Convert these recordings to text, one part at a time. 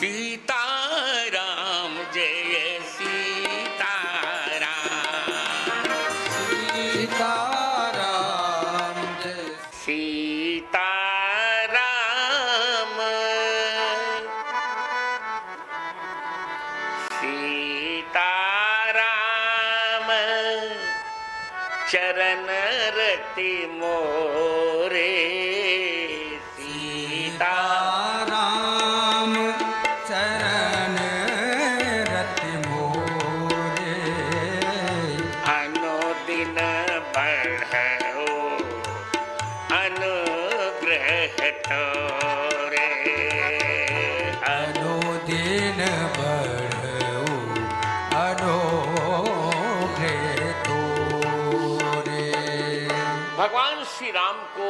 सीताराम जय सीताराम, सीताराम जय सीताराम, सीताराम चरण रति मोरे, सीताराम चरण रति मोरे, अनुदिन बढ़ो अनुग्रह तोरे, अनुदिन बढ़ो अनुग्रह तोरे। भगवान श्री राम को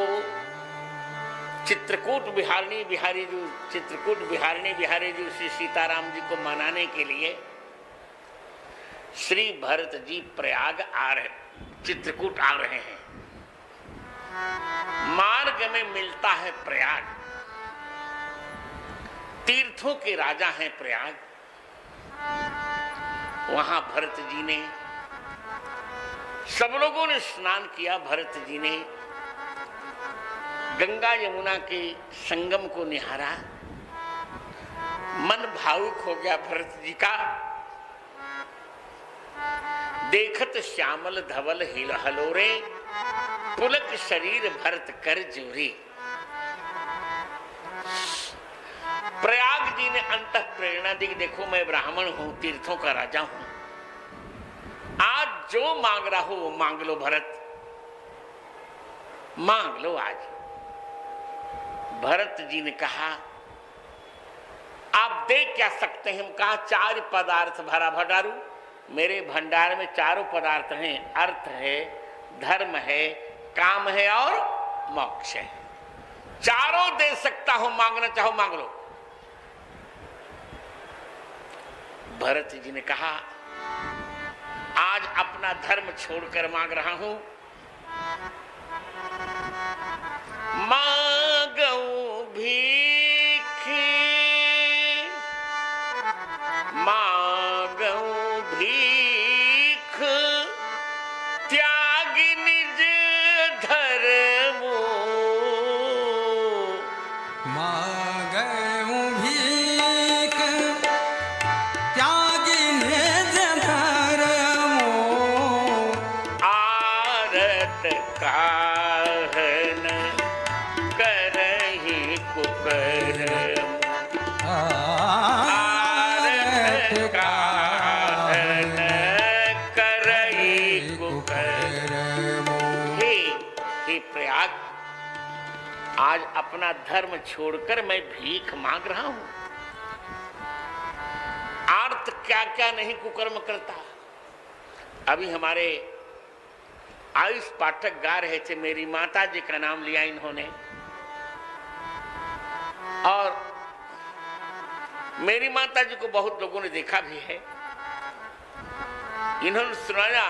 चित्रकूट बिहारिणी बिहारी जी श्री सीताराम जी को मनाने के लिए श्री भरत जी प्रयाग आ रहे, चित्रकूट आ रहे हैं। मार्ग में मिलता है प्रयाग, तीर्थों के राजा हैं प्रयाग। वहां भरत जी ने, सब लोगों ने स्नान किया, भरत जी ने गंगा यमुना के संगम को निहारा, मन भावुक हो गया भरत जी का। देखत श्यामल धवल हिल हलोरे, पुलक शरीर भरत कर जोरी। प्रयाग जी ने अंतः प्रेरणा दी, देखो मैं ब्राह्मण हूं, तीर्थों का राजा हूं, आज जो मांग रहा हो वो मांग लो भरत, मांग लो आज। भरत जी ने कहा आप दे क्या सकते हैं? कहा 4 पदार्थ भरा भंडारू, मेरे भंडार में 4 पदार्थ हैं, अर्थ है, धर्म है, काम है और मोक्ष है। 4 दे सकता हूं, मांगना चाहो मांग लो। भरत जी ने कहा आज अपना धर्म छोड़कर मांग रहा हूं, मांगूं भीख, मांगूं भीख, त्याग निज धर्म, मांगूं भीख, त्याग निज धर्म, आरत काहन करहि कुकर्म, आरत काहन करहि कुकर्म। हे प्रयाग, आज अपना धर्म छोड़कर मैं भीख मांग रहा हूं। आर्त क्या क्या नहीं कुकर्म करता। अभी हमारे आयुष पाठक गा रहे थे, मेरी माता जी का नाम लिया इन्होंने, और मेरी माता जी को बहुत लोगों ने देखा भी है। इन्होंने सुनाया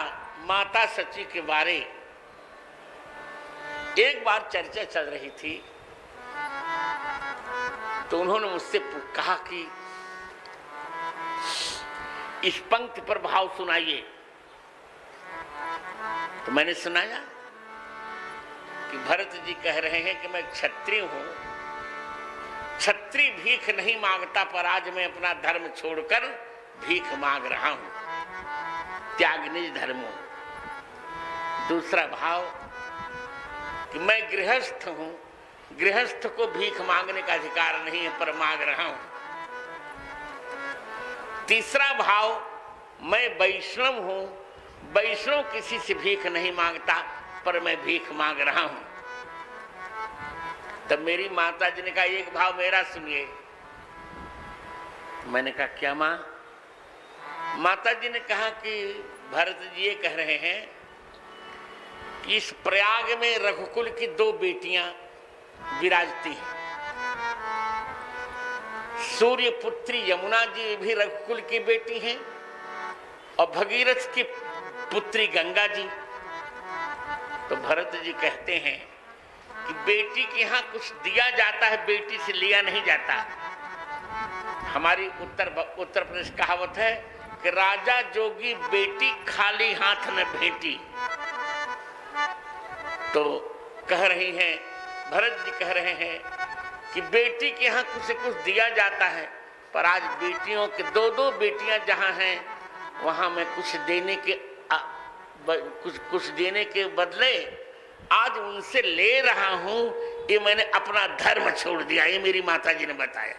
माता सची के बारे। एक बार चर्चा चल रही थी तो उन्होंने मुझसे कहा कि इस पंक्ति पर भाव सुनाइए। तो मैंने सुनाया कि भरत जी कह रहे हैं कि मैं क्षत्रिय हूं, क्षत्रिय भीख नहीं मांगता, पर आज मैं अपना धर्म छोड़कर भीख मांग रहा हूं, त्याग निज धर्मो। दूसरा भाव कि मैं गृहस्थ हूं, गृहस्थ को भीख मांगने का अधिकार नहीं है, पर मांग रहा हूं। तीसरा भाव, मैं वैष्णव हूं, वैष्णव किसी से भीख नहीं मांगता, पर मैं भीख मांग रहा हूं। तब मेरी माता जी ने कहा एक भाव मेरा सुनिए। मैंने कहा क्या मां? माता जी ने कहा कि भरत जी ये कह रहे हैं कि इस प्रयाग में रघुकुल की 2 बेटियां विराजती हैं। सूर्य पुत्री यमुना जी भी रघुकुल की बेटी हैं, और भगीरथ की पुत्री गंगा जी। तो भरत जी कहते हैं कि बेटी के यहां कुछ दिया जाता है, बेटी से लिया नहीं जाता। हमारी उत्तर प्रदेश कहावत है कि राजा जोगी बेटी खाली हाथ न भेटी। तो कह रही हैं, भरत जी कह रहे हैं कि बेटी के यहाँ कुछ से कुछ दिया जाता है, पर आज बेटियों के दो बेटियां जहां हैं वहां मैं कुछ देने के बदले आज उनसे ले रहा हूं। ये मैंने अपना धर्म छोड़ दिया, ये मेरी माता जी ने बताया।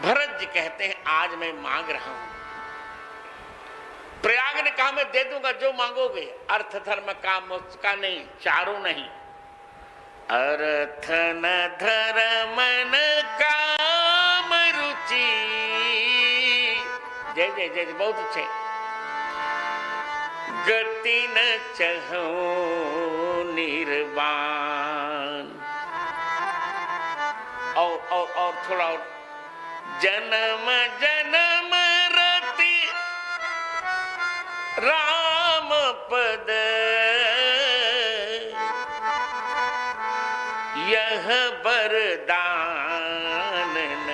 भरत जी कहते हैं आज मैं मांग रहा हूं। प्रयाग ने कहा मैं दे दूंगा जो मांगोगे, अर्थ धर्म काम मोक्ष का नहीं, चारों नहीं। अर्थ न धर्म न काम रुचि, जय जय जय, बहुत अच्छे। गति न चहो निर्वाण, और थोड़ा और। जन्म जन्म रति राम पद, यह वरदान न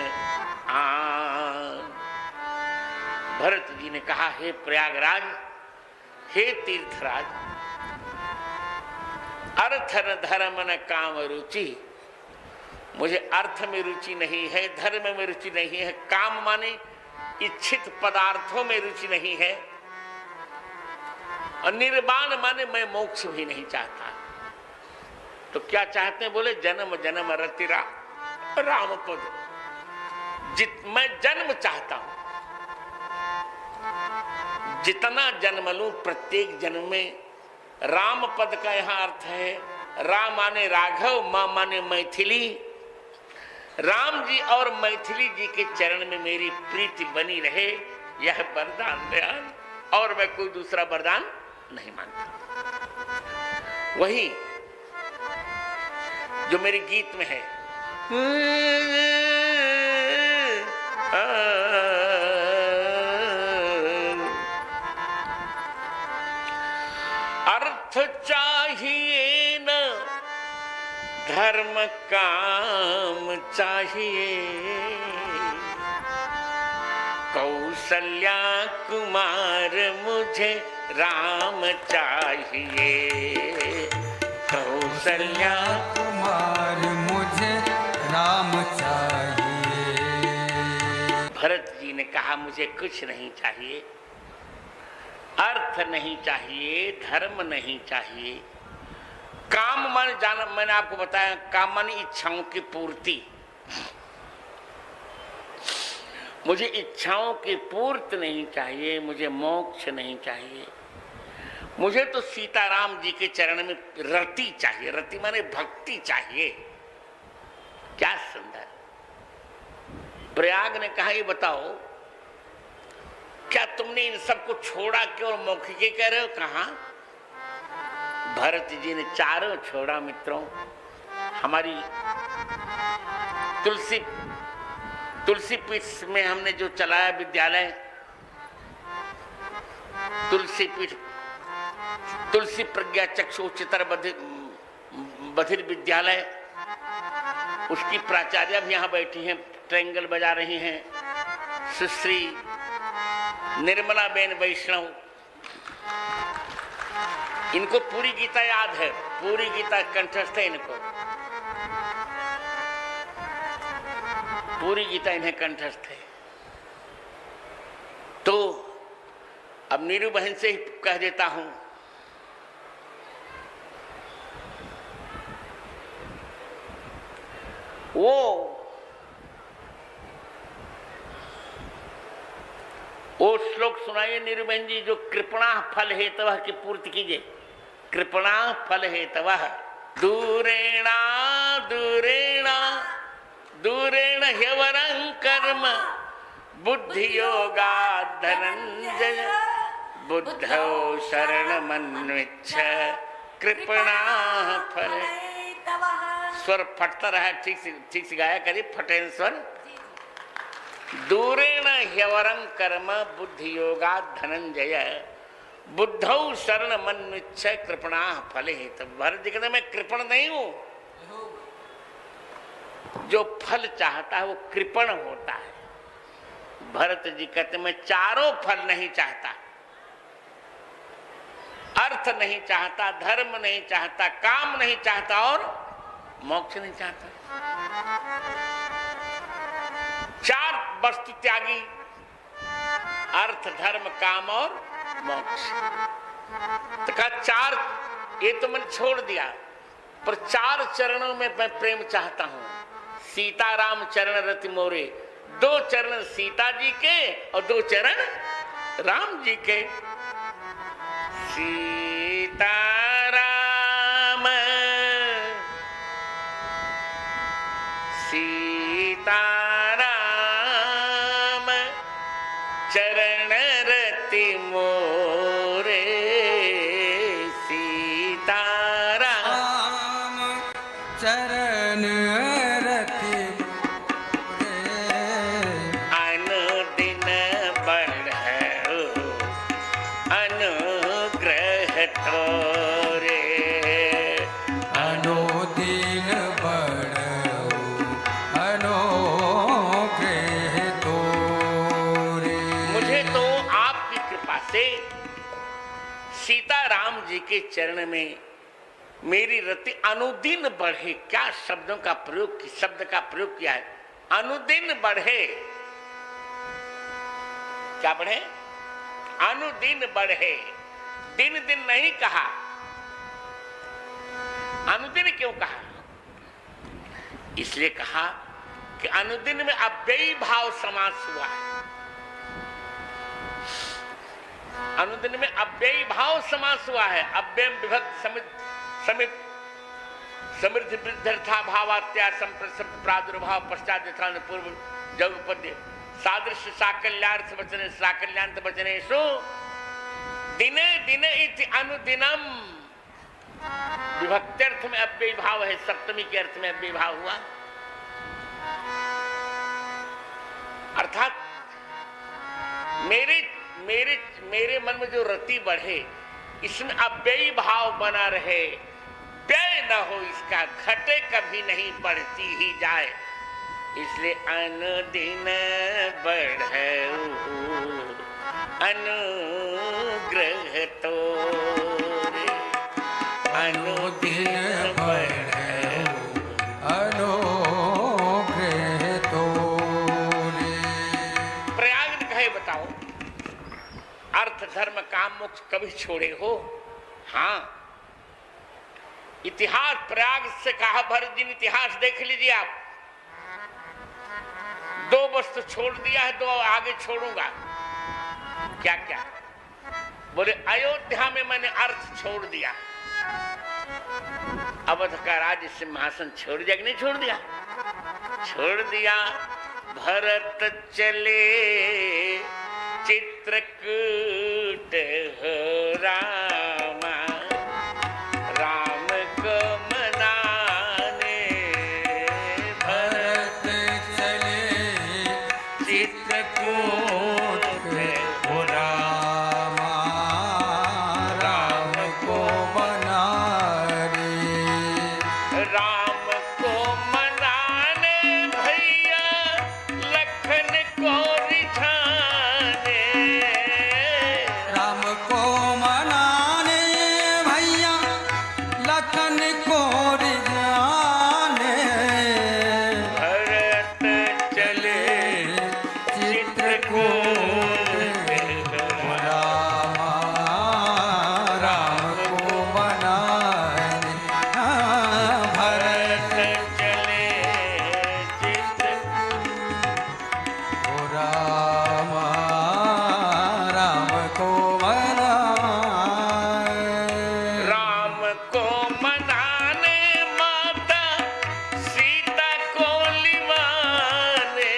आन। भरत जी ने कहा हे प्रयागराज, हे तीर्थराज, अर्थ न धर्म न काम रुचि, मुझे अर्थ में रुचि नहीं है, धर्म में रुचि नहीं है, काम माने इच्छित पदार्थों में रुचि नहीं है, और निर्वाण माने मैं मोक्ष भी नहीं चाहता। तो क्या चाहते हैं? बोले जन्म जन्म रति राम पद, मैं जन्म चाहता हूं, जितना जन्म लूं प्रत्येक जन्म में। राम पद का यहां अर्थ है, राम माने राघव, मां माने मैथिली। राम जी और मैथिली जी के चरण में मेरी प्रीति बनी रहे, यह वरदान दयान, और मैं कोई दूसरा वरदान नहीं मांगता। वही जो मेरे गीत में है, अर्थ चाहिए न धर्म काम चाहिए, कौशल्या कुमार मुझे राम चाहिए, कौशल्या कुमार मुझे राम चाहिए। भरत जी ने कहा मुझे कुछ नहीं चाहिए, अर्थ नहीं चाहिए, धर्म नहीं चाहिए, काम मान जाना। मैंने आपको बताया काम मानी इच्छाओं की पूर्ति। मुझे इच्छाओं की पूर्ति नहीं चाहिए, मुझे मोक्ष नहीं चाहिए, मुझे तो सीताराम जी के चरण में रति चाहिए। रति माने भक्ति चाहिए। क्या सुंदर। प्रयाग ने कहा ये बताओ, क्या तुमने इन सबको छोड़ा क्यों, मौखिक कह रहे हो? कहा भरत जी ने चारों छोड़ा। मित्रों, हमारी तुलसी पीठ में हमने जो चलाया विद्यालय, तुलसी पीठ, तुलसी प्रज्ञा चक्षु उच्चतर बधिर विद्यालय, उसकी प्राचार्य भी यहाँ बैठी हैं, ट्रायंगल बजा रही हैं, सुश्री निर्मला बेन वैष्णव। इनको पूरी गीता याद है, पूरी गीता कंठस्थ है इनको, पूरी गीता इन्हें कंठस्थ है। तो अब नीरू बहन से ही कह देता हूं, वो श्लोक सुनाइए नीरू बहन जी, जो कृपणा फल हेतवः की पूर्ति कीजिए। कृपणा फल हेतवः दूरेणा दूरेणा दूरेण ह्यवरं कर्म बुद्धि योगा धनंजय बुद्धौ शरणमन्विच्छ कृपणा फल। स्वर फटता रहा, ठीक से गाया करिए, फटेन स्वर। दूरेण ह्यवरं कर्म बुद्धि योगा धनंजय बुद्धौ शरण मन्विच्छ कृपणा फल हेतु। भरत जी कहते मैं कृपण नहीं हूं, जो फल चाहता है वो कृपण होता है। भरत जी कहते मैं चारों फल नहीं चाहता, अर्थ नहीं चाहता, धर्म नहीं चाहता, काम नहीं चाहता और मोक्ष नहीं चाहता। चार वस्तु त्यागी, अर्थ, धर्म, काम और मोक्ष। तो कहा चार ये तो मैंने छोड़ दिया, पर चार चरणों में मैं प्रेम चाहता हूं। सीताराम चरण रति मोरे, 2 चरण सीता जी के और 2 चरण राम जी के। सीताराम सीताराम चरण रति मोरे, सीताराम चरण रति मोरे, अनुदिन बढ़ो अनुग्रह तोरे, अनुदिन बढ़ो अनुग्रह तोरे। मुझे तो आपकी कृपा से सीताराम जी के चरण में मेरी रति अनुदिन बढ़े। क्या शब्दों का प्रयोग, शब्द का प्रयोग किया है, अनुदिन बढ़े। क्या बढ़े? अनुदिन बढ़े। दिन दिन नहीं कहा, अनुदिन क्यों कहा? इसलिए कहा कि अनुदिन में अव्ययी भाव समास हुआ है। अनुदिन में अव्ययी भाव समास हुआ है। अव्ययम विभक्त समित समृद्धि वृद्धर्था भावात्या प्रादुर्भाव पश्चात यथान पूर्व जब पद्य सादृश्य साकल्यार्थ वचने साकल्यार्थ वचनेषु दिने दिने इति अनुदिनम। विभक्त्यर्थ में अव्ययी भाव है, सप्तमी के अर्थ में अव्ययी भाव हुआ। अर्थात मेरे मन में जो रति बढ़े, इसमें अव्ययी भाव बना रहे, व्यय न हो इसका, घटे कभी नहीं, बढ़ती ही जाए। इसलिए अनुदिन बढ़े अनुग्रह तोरे, अनुदिन बढ़े अनुग्रह तोरे। प्रयाग ने कहे बताओ, अर्थ धर्म काम मोक्ष कभी छोड़े हो? हाँ, इतिहास प्रयाग से कहा भरत जी ने, इतिहास देख लीजिए आप। 2 वस्तु छोड़ दिया है, 2 आगे छोड़ूंगा। क्या क्या? बोले अयोध्या में मैंने अर्थ छोड़ दिया। अवध का राज्य सिंहासन छोड़ दिया कि नहीं छोड़ दिया? छोड़ दिया। भरत चले चित्रकूट हो रामा, राम को मनाने। भरत चले चित्रकूट हो रामा, राम को मनाने। राम को मनाने भैया लखन को रिझाने। राम को मनाने भैया लखन को रिझाने। भरत चले चित्रकूट हो रामा, राम को मनाने। भरत चले चित्रकूट हो रामा, राम को मनाने। राम को मनाने माता सीता को लिवाने।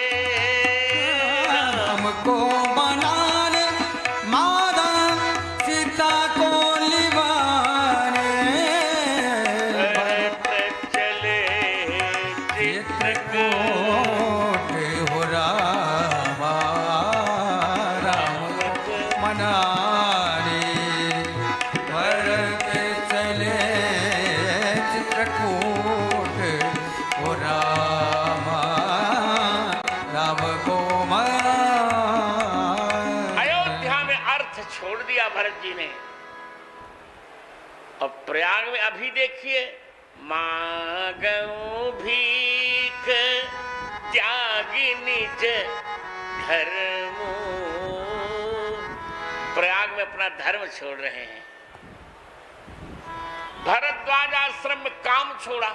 राम को मनाने माता सीता को लिवाने। भरत चले चित्रकूट चित्रकूट हो रामा, राम को मनाने। भरत चले चित्रकूट हो रामा, भरत जी ने। और प्रयाग में अभी देखिए, मांगू भीख त्यागी निज धर्म, प्रयाग में अपना धर्म छोड़ रहे हैं। भरद्वाज आश्रम में काम छोड़ा,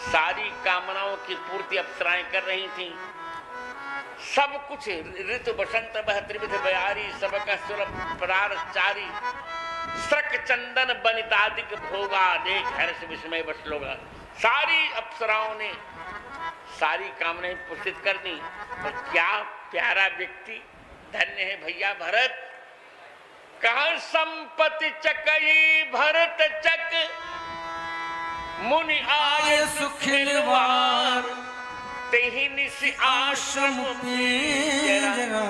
सारी कामनाओं की पूर्ति अप्सराएं कर रही थीं। सब कुछ ऋतु बसंत बह त्रिविध बयारी, सबका सुलभ परारचारी, स्रक चंदन बनितादिक भोगा, देख हर्ष विस्मय बस लोगा। सारी अप्सराओं ने सारी कामनाएं पुष्टित कर दी। और क्या प्यारा व्यक्ति, धन्य है भैया भरत। कहां संपत्ति चकई भरत चक, मुनि आय सुखिलवार, तेहि निसि आश्रम पिंजरा,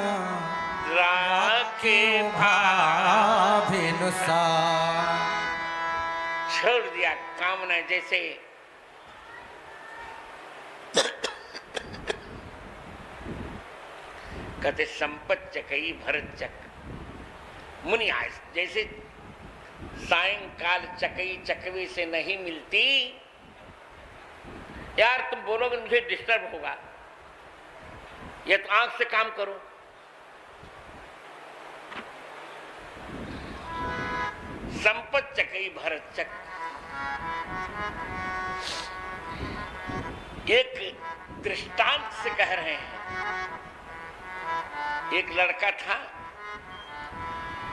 राखे भाभिनुसार। छोड़ दिया कामना। जैसे कहते संपत चकई भरत चक, मुनि आय, जैसे सायंकाल चकई चकवी से नहीं मिलती। यार तुम बोलोगे मुझे डिस्टर्ब होगा, या तो आंख से काम करो। संपत चकई भरत चक, एक दृष्टांत से कह रहे हैं। एक लड़का था,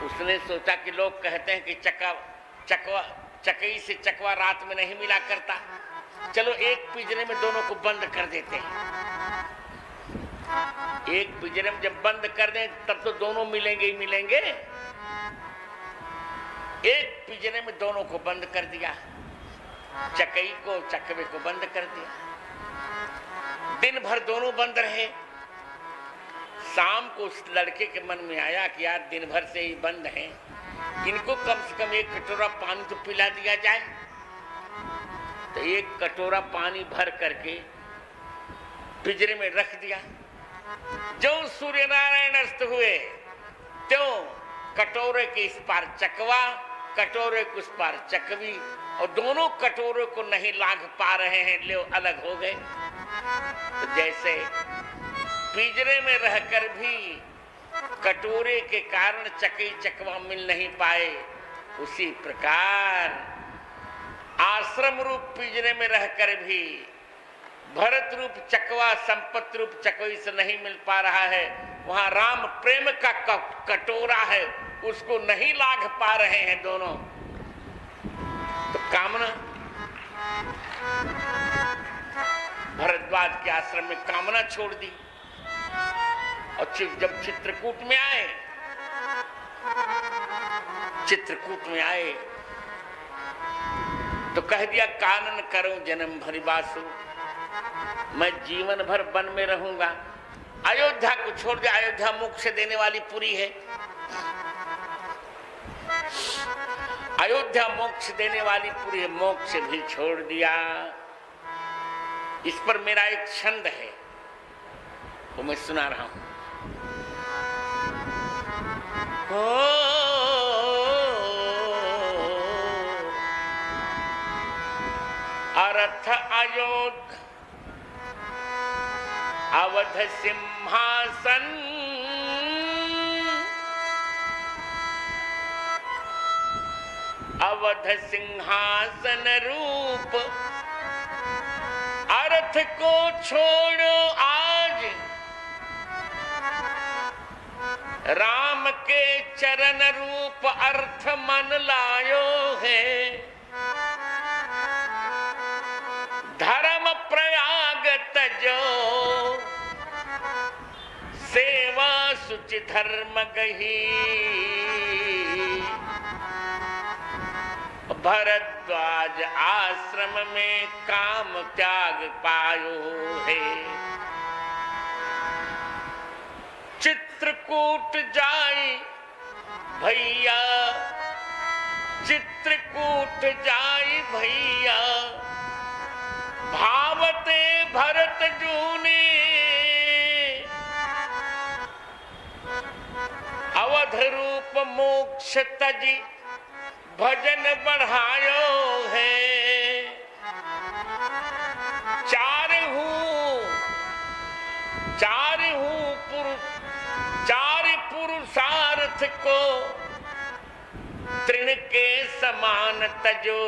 उसने सोचा कि लोग कहते हैं कि चकई से चकवा रात में नहीं मिला करता, चलो एक पिंजरे में दोनों को बंद कर देते हैं। एक पिंजरे में जब बंद कर दें तब तो दोनों मिलेंगे ही मिलेंगे। एक पिंजरे में दोनों को बंद कर दिया, चकई को चकवे को बंद कर दिया। दिन भर दोनों बंद रहे। शाम को उस लड़के के मन में आया कि यार दिन भर से ही बंद हैं, इनको कम से कम एक कटोरा पानी तो पिला दिया जाए। तो एक कटोरा पानी भर करके पिंजरे में रख दिया। जो सूर्य नारायण अस्त हुए त्यों कटोरे के इस पार चकवा, कटोरे के उस पार चकवी, और दोनों कटोरे को नहीं लांघ पा रहे हैं, ले अलग हो गए। तो जैसे पिंजरे में रहकर भी कटोरे के कारण चकई चकवा मिल नहीं पाए, उसी प्रकार आश्रम रूप पिंजरे में रहकर भी भरत रूप चकवा संपत्ति रूप चकवी से नहीं मिल पा रहा है। वहां राम प्रेम का कटोरा है, उसको नहीं लाघ पा रहे हैं दोनों। तो कामना, भरद्वाज के आश्रम में कामना छोड़ दी। और जब चित्रकूट में आए, चित्रकूट में आए तो कह दिया कानन करूं जन्म भरि बासु, मैं जीवन भर वन में रहूंगा। अयोध्या को छोड़ दिया, अयोध्या मोक्ष देने वाली पुरी है, अयोध्या मोक्ष देने वाली पुरी है, मोक्ष भी छोड़ दिया। इस पर मेरा एक छंद है, वो मैं सुना रहा हूं। अर्थ अयोध्या अवध सिंहासन, अवध सिंहासन रूप, अर्थ को छोड़ो आज, राम के चरण रूप अर्थ मन लायो है। धर्म प्रयाग तजो, सेवा सुचि धर्म गही, भरद्वाज आश्रम में काम त्याग पायो है। चित्रकूट जाई भैया, चित्रकूट जाई भैया, भावते भरत जूने, अवध रूप मोक्ष तजी भजन बढ़ायो है। चार पुरुषार्थ को तृण के समान तजो,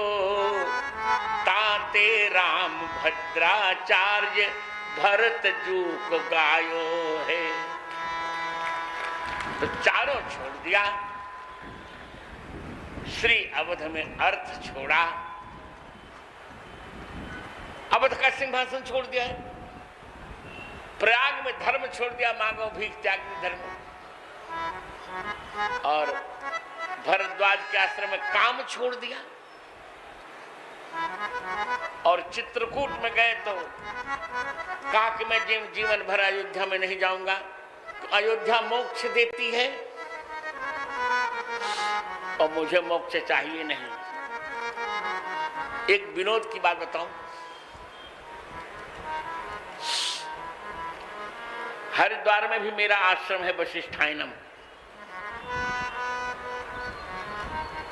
ताते राम भद्राचार्य भरत जू को गायो है। तो चारों छोड़ दिया, श्री अवध में अर्थ छोड़ा, अवध का सिंहासन छोड़ दिया है, प्रयाग में धर्म छोड़ दिया, मांगो भीख त्याग में धर्म, और भरद्वाज के आश्रम में काम छोड़ दिया, और चित्रकूट में गए तो कहा कि मैं जीवन भर अयोध्या में नहीं जाऊंगा, तो अयोध्या मोक्ष देती है और मुझे मोक्ष चाहिए नहीं। एक विनोद की बात बताऊं, हरिद्वार में भी मेरा आश्रम है वशिष्ठायनम।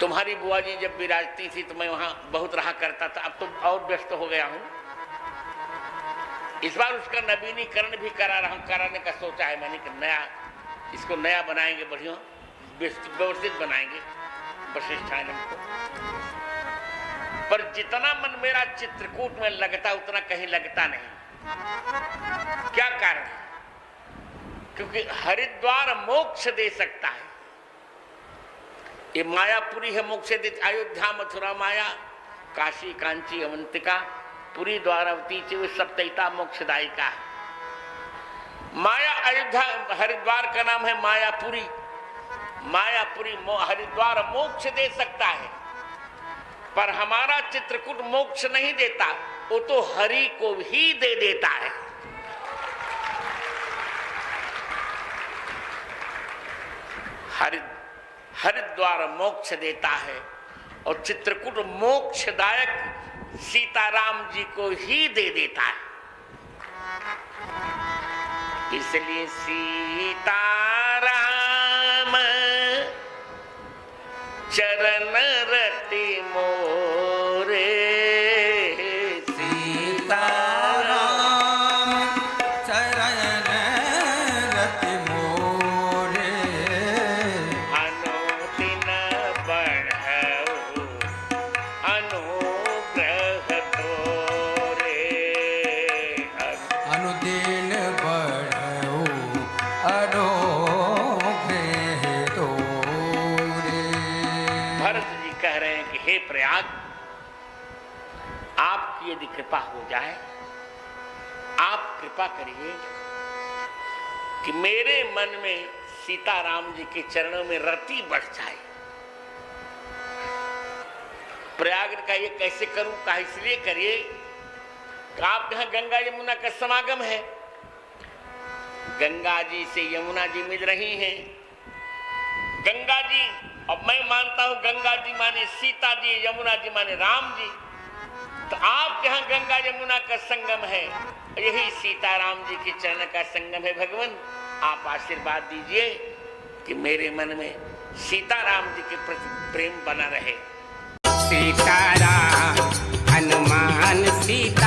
तुम्हारी बुआ जी जब विराजती थी तो मैं वहां बहुत रहा करता था, अब तो और व्यस्त हो गया हूं। इस बार उसका नवीनीकरण भी कराने का सोचा है मैंने कि इसको नया बनाएंगे, बढ़िया व्यवस्थित बनाएंगे वशिष्ठायनम को। पर जितना मन मेरा चित्रकूट में लगता उतना कहीं लगता नहीं। क्या कारण है? क्योंकि हरिद्वार मोक्ष दे सकता है, ये मायापुरी है मोक्ष दे। अयोध्या मथुरा माया, काशी कांची अवंतिका, पुरी द्वारावती च सप्तैता मोक्षदायिका। माया अयोध्या, हरिद्वार का नाम है मायापुरी। मायापुरी हरिद्वार मोक्ष दे सकता है, पर हमारा चित्रकूट मोक्ष नहीं देता, वो तो हरि को ही दे देता है। हरिद्वार मोक्ष देता है और चित्रकूट मोक्षदायक सीताराम जी को ही दे देता है। इसलिए सीताराम चरण रति मोरे, प्रयाग आपकी यदि कृपा हो जाए, आप कृपा करिए कि मेरे मन में सीताराम जी के चरणों में रति बढ़ जाए। प्रयाग का ये कैसे करूं? कहा इसलिए करिए कि आप यहां गंगा यमुना का समागम है, गंगा जी से यमुना जी मिल रही हैं। गंगा जी, अब मैं मानता हूं गंगा जी माने सीता जी, यमुना जी माने राम जी, तो आप यहाँ गंगा यमुना का संगम है, यही सीताराम जी के चरण का संगम है। भगवान आप आशीर्वाद दीजिए कि मेरे मन में सीताराम जी के प्रति प्रेम बना रहे। सीताराम हनुमान सीता